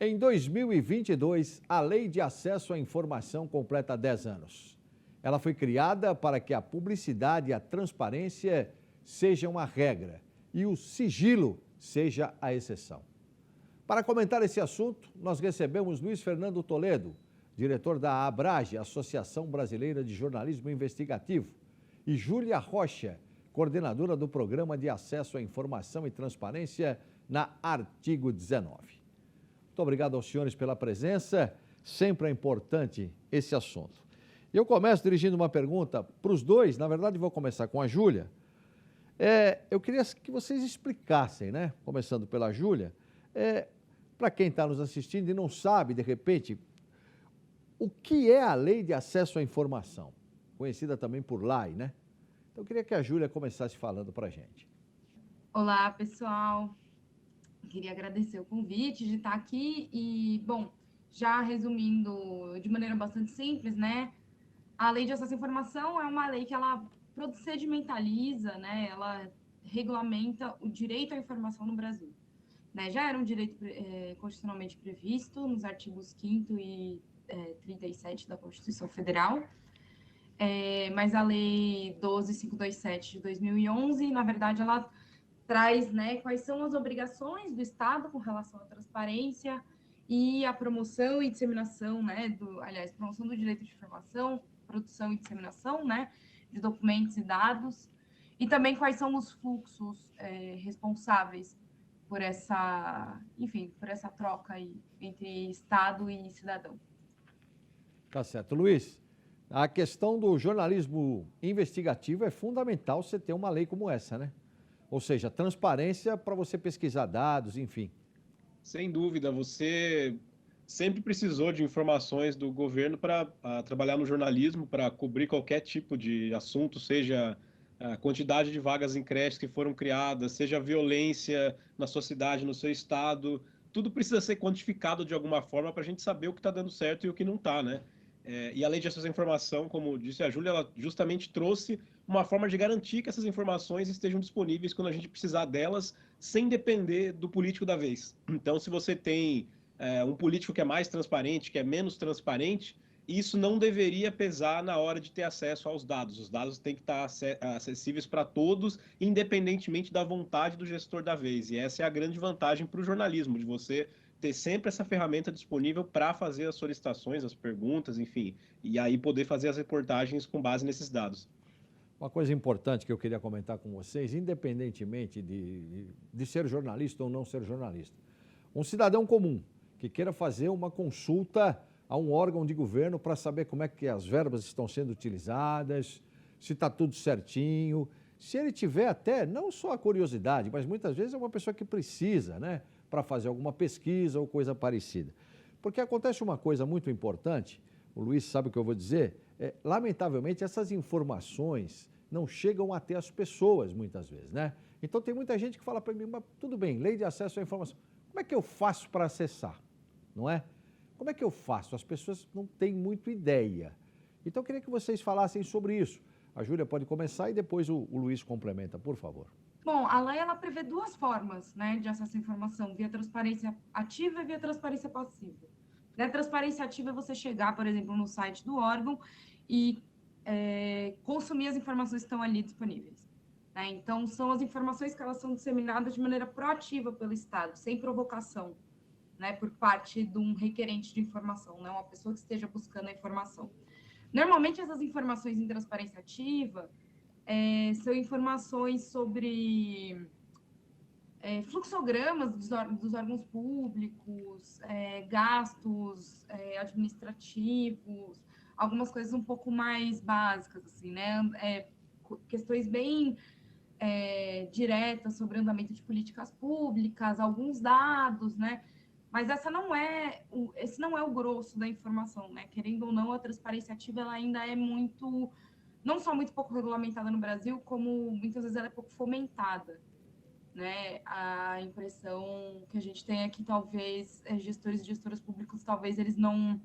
Em 2022, a Lei de Acesso à Informação completa 10 anos. Ela foi criada para que a publicidade e a transparência sejam a regra e o sigilo seja a exceção. Para comentar esse assunto, nós recebemos Luiz Fernando Toledo, diretor da Abrage, Associação Brasileira de Jornalismo Investigativo, e Júlia Rocha, coordenadora do Programa de Acesso à Informação e Transparência na Artigo 19. Muito obrigado aos senhores pela presença, sempre é importante esse assunto. Eu começo dirigindo uma pergunta para os dois, na verdade vou começar com a Júlia. Eu queria que vocês explicassem, né? Começando pela Júlia, para quem está nos assistindo e não sabe, de repente, o que é a Lei de Acesso à Informação, conhecida também por LAI, né? Então, eu queria que a Júlia começasse falando para a gente. Olá, pessoal. Queria agradecer o convite de estar aqui e, bom, já resumindo de maneira bastante simples, né? A Lei de Acesso à Informação é uma lei que ela procedimentaliza, né? Ela regulamenta o direito à informação no Brasil. Né? Já era um direito constitucionalmente previsto nos artigos 5º e 37 da Constituição Federal, mas a Lei 12.527 de 2011, na verdade, ela traz, né, quais são as obrigações do Estado com relação à transparência e a promoção e disseminação, né, promoção do direito de informação, produção e disseminação, né, de documentos e dados, e também quais são os fluxos responsáveis por essa troca aí entre Estado e cidadão. Tá certo. Luiz, a questão do jornalismo investigativo é fundamental você ter uma lei como essa, né? Ou seja, transparência para você pesquisar dados, enfim. Sem dúvida, você sempre precisou de informações do governo para trabalhar no jornalismo, para cobrir qualquer tipo de assunto, seja a quantidade de vagas em creches que foram criadas, seja a violência na sua cidade, no seu estado, tudo precisa ser quantificado de alguma forma para a gente saber o que está dando certo e o que não está, né? E a Lei de Acesso à Informação, como disse a Júlia, ela justamente trouxe uma forma de garantir que essas informações estejam disponíveis quando a gente precisar delas, sem depender do político da vez. Então, se você tem um político que é mais transparente, que é menos transparente, isso não deveria pesar na hora de ter acesso aos dados. Os dados têm que estar acessíveis para todos, independentemente da vontade do gestor da vez. E essa é a grande vantagem para o jornalismo, de você ter sempre essa ferramenta disponível para fazer as solicitações, as perguntas, enfim, e aí poder fazer as reportagens com base nesses dados. Uma coisa importante que eu queria comentar com vocês, independentemente de ser jornalista ou não ser jornalista, um cidadão comum que queira fazer uma consulta a um órgão de governo para saber como é que as verbas estão sendo utilizadas, se está tudo certinho, se ele tiver até, não só a curiosidade, mas muitas vezes é uma pessoa que precisa, né, para fazer alguma pesquisa ou coisa parecida. Porque acontece uma coisa muito importante, o Luiz sabe o que eu vou dizer, lamentavelmente essas informações não chegam até as pessoas muitas vezes, né? Então tem muita gente que fala para mim, mas tudo bem, lei de acesso à informação, como é que eu faço para acessar, não é? Como é que eu faço? As pessoas não têm muito ideia. Então eu queria que vocês falassem sobre isso. A Júlia pode começar e depois o Luiz complementa, por favor. Bom, a lei ela prevê duas formas, né, de acesso à informação, via transparência ativa e via transparência passiva. Na transparência ativa é você chegar, por exemplo, no site do órgão e consumir as informações que estão ali disponíveis. Né? Então, são as informações que elas são disseminadas de maneira proativa pelo Estado, sem provocação, né, por parte de um requerente de informação, né, uma pessoa que esteja buscando a informação. Normalmente, essas informações em transparência ativa são informações sobre fluxogramas dos órgãos públicos, gastos administrativos, algumas coisas um pouco mais básicas, assim, né? Questões bem diretas sobre andamento de políticas públicas, alguns dados, né? Mas esse não é o grosso da informação, né? Querendo ou não, a transparência ativa ela ainda é muito, não só muito pouco regulamentada no Brasil, como muitas vezes ela é pouco fomentada, né? A impressão que a gente tem é que talvez gestores e gestoras públicos, talvez eles não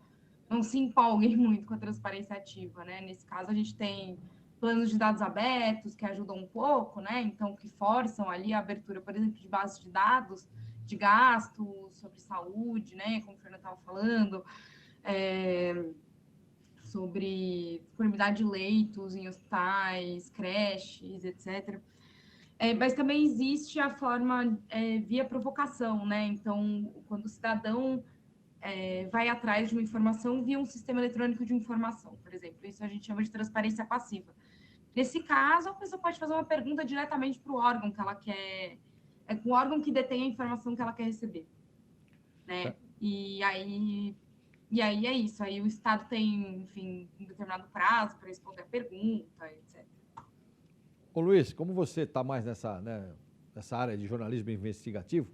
se empolguem muito com a transparência ativa, né? Nesse caso, a gente tem planos de dados abertos que ajudam um pouco, né? Então, que forçam ali a abertura, por exemplo, de bases de dados de gastos, sobre saúde, né, como o Fernando estava falando, sobre disponibilidade de leitos em hospitais, creches, etc. Mas também existe a forma via provocação, né? Então, quando o cidadão vai atrás de uma informação via um sistema eletrônico de informação, por exemplo. Isso a gente chama de transparência passiva. Nesse caso, a pessoa pode fazer uma pergunta diretamente para o órgão que ela quer, o órgão que detém a informação que ela quer receber, né? E aí é isso. Aí o Estado tem, enfim, um determinado prazo para responder a pergunta, etc. Ô Luiz, como você está mais nessa área de jornalismo investigativo,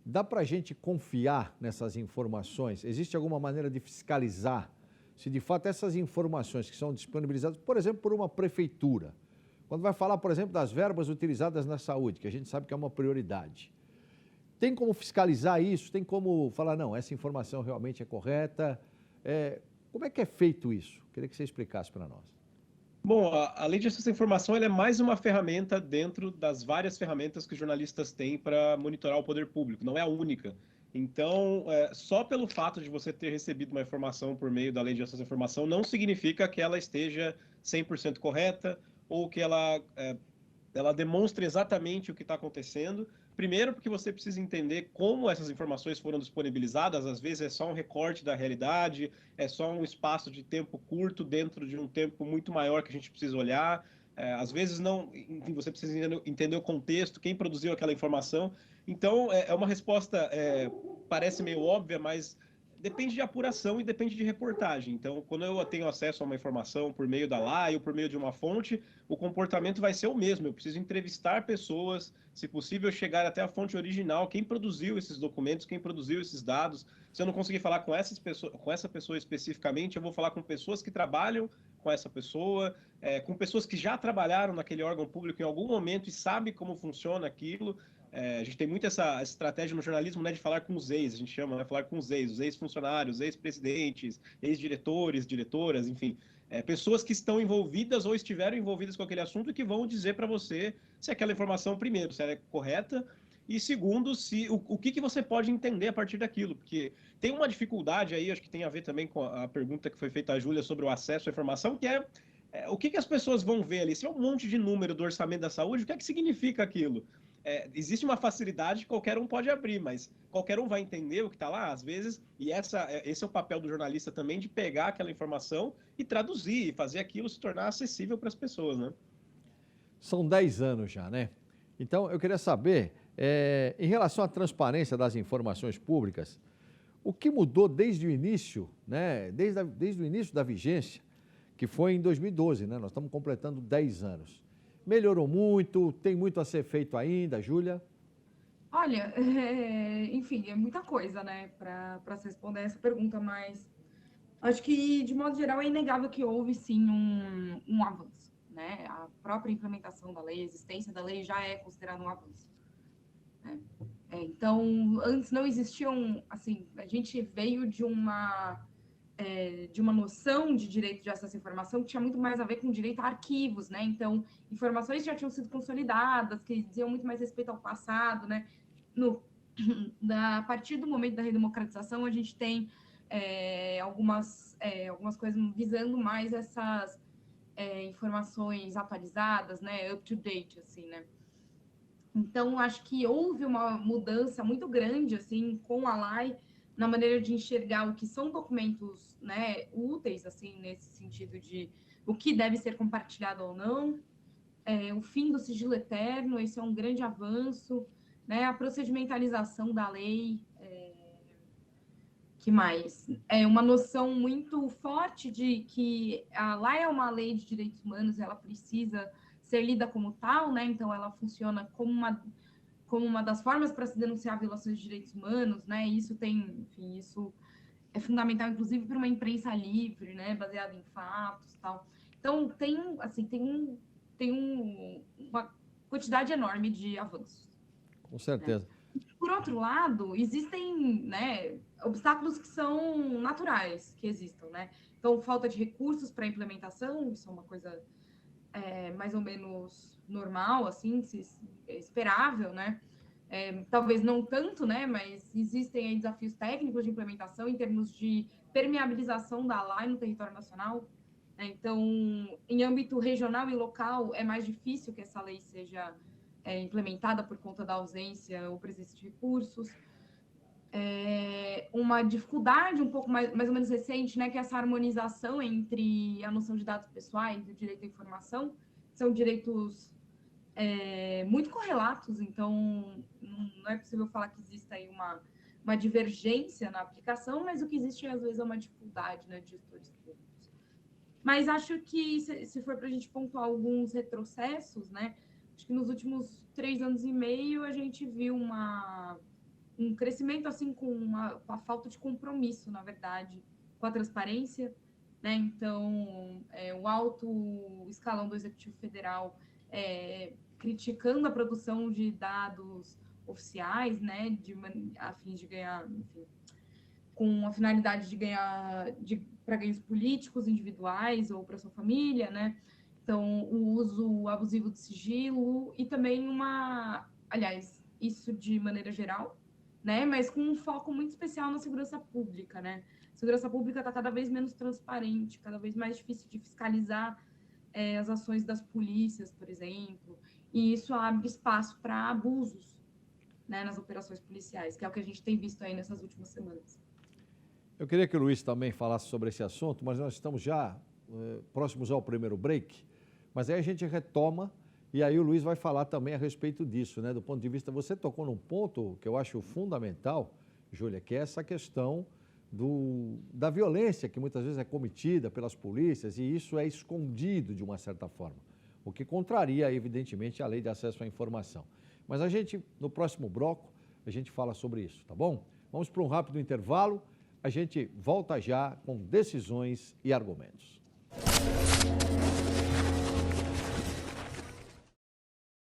dá para a gente confiar nessas informações? Existe alguma maneira de fiscalizar se de fato essas informações que são disponibilizadas, por exemplo, por uma prefeitura, quando vai falar, por exemplo, das verbas utilizadas na saúde, que a gente sabe que é uma prioridade, tem como fiscalizar isso? Tem como falar, não, essa informação realmente é correta? Como é que é feito isso? Queria que você explicasse para nós. Bom, a lei de acesso à informação ela é mais uma ferramenta dentro das várias ferramentas que os jornalistas têm para monitorar o poder público, não é a única. Então, só pelo fato de você ter recebido uma informação por meio da lei de acesso à informação não significa que ela esteja 100% correta ou que ela demonstre exatamente o que está acontecendo. Primeiro, porque você precisa entender como essas informações foram disponibilizadas. Às vezes é só um recorte da realidade, é só um espaço de tempo curto dentro de um tempo muito maior que a gente precisa olhar. Às vezes não, enfim, você precisa entender o contexto, quem produziu aquela informação. Então, é uma resposta, parece meio óbvia, mas depende de apuração e depende de reportagem. Então, quando eu tenho acesso a uma informação por meio da LAI ou por meio de uma fonte, o comportamento vai ser o mesmo. Eu preciso entrevistar pessoas, se possível, chegar até a fonte original, quem produziu esses documentos, quem produziu esses dados. Se eu não conseguir falar com essa pessoa especificamente, eu vou falar com pessoas que trabalham com essa pessoa, com pessoas que já trabalharam naquele órgão público em algum momento e sabem como funciona aquilo. A gente tem muito essa estratégia no jornalismo, né, de falar com os ex, a gente chama, né, falar com os ex-funcionários, ex-presidentes, ex-diretores, diretoras, enfim, pessoas que estão envolvidas ou estiveram envolvidas com aquele assunto e que vão dizer para você se aquela informação, primeiro, se ela é correta, e segundo, se o que você pode entender a partir daquilo, porque tem uma dificuldade aí, acho que tem a ver também com a pergunta que foi feita à Júlia sobre o acesso à informação, que o que as pessoas vão ver ali? Se é um monte de número do orçamento da saúde, o que é que significa aquilo? Existe uma facilidade que qualquer um pode abrir, mas qualquer um vai entender o que está lá, às vezes, e esse é o papel do jornalista também, de pegar aquela informação e traduzir, e fazer aquilo se tornar acessível para as pessoas, né? São 10 anos já, né? Então, eu queria saber, em relação à transparência das informações públicas, o que mudou desde o início, né? Desde o início da vigência, que foi em 2012, né? Nós estamos completando 10 anos. Melhorou muito, tem muito a ser feito ainda, Júlia? Olha, enfim, é muita coisa, né, para se responder essa pergunta, mas acho que, de modo geral, é inegável que houve, sim, um avanço, né? A própria implementação da lei, a existência da lei já é considerada um avanço, né? Então, antes não existiam, assim, a gente veio de uma noção de direito de acesso à informação que tinha muito mais a ver com direito a arquivos, né? Então, informações que já tinham sido consolidadas, que diziam muito mais respeito ao passado, né? A partir do momento da redemocratização, a gente tem algumas coisas visando mais essas informações atualizadas, né? Up to date, assim, né? Então, acho que houve uma mudança muito grande, assim, com a LAI, na maneira de enxergar o que são documentos, né, úteis, assim, nesse sentido de o que deve ser compartilhado ou não, o fim do sigilo eterno, esse é um grande avanço, né, a procedimentalização da lei, que mais? É uma noção muito forte de que a lei é uma lei de direitos humanos, ela precisa ser lida como tal, né? Então ela funciona como uma das formas para se denunciar violações de direitos humanos, né? Isso é fundamental, inclusive, para uma imprensa livre, né? Baseada em fatos, tal. Então tem uma quantidade enorme de avanços. Com certeza. Né? Por outro lado, existem, né, obstáculos que são naturais, que existam, né? Então, falta de recursos para implementação, isso é uma coisa mais ou menos normal, assim, esperável, né? talvez não tanto, né, mas existem aí desafios técnicos de implementação em termos de permeabilização da lei no território nacional. Então, em âmbito regional e local, é mais difícil que essa lei seja implementada por conta da ausência ou presença de recursos. Uma dificuldade um pouco mais ou menos recente, né, que é essa harmonização entre a noção de dados pessoais e o direito à informação, são direitos muito correlatos, então não é possível falar que exista aí uma divergência na aplicação, mas o que existe às vezes é uma dificuldade, né, de gestores públicos. Mas acho que se for para a gente pontuar alguns retrocessos, né, acho que nos últimos 3 anos e meio a gente viu um crescimento assim com a falta de compromisso, na verdade, com a transparência, né? Então, o alto escalão do Executivo Federal criticando a produção de dados oficiais, né, a fim de ganhar, enfim, com a finalidade de ganhar para ganhos políticos individuais ou para sua família, né? Então, o uso abusivo de sigilo e também aliás, isso de maneira geral, né? Mas com um foco muito especial na segurança pública, né? A segurança pública está cada vez menos transparente, cada vez mais difícil de fiscalizar as ações das polícias, por exemplo, e isso abre espaço para abusos, né, nas operações policiais, que é o que a gente tem visto aí nessas últimas semanas. Eu queria que o Luiz também falasse sobre esse assunto, mas nós estamos já próximos ao primeiro break, mas aí a gente retoma e aí o Luiz vai falar também a respeito disso, né? Do ponto de vista, você tocou num ponto que eu acho fundamental, Júlia, que é essa questão da violência que muitas vezes é cometida pelas polícias e isso é escondido de uma certa forma, o que contraria, evidentemente, a lei de acesso à informação. Mas a gente, no próximo bloco, a gente fala sobre isso, tá bom? Vamos para um rápido intervalo, a gente volta já com decisões e argumentos.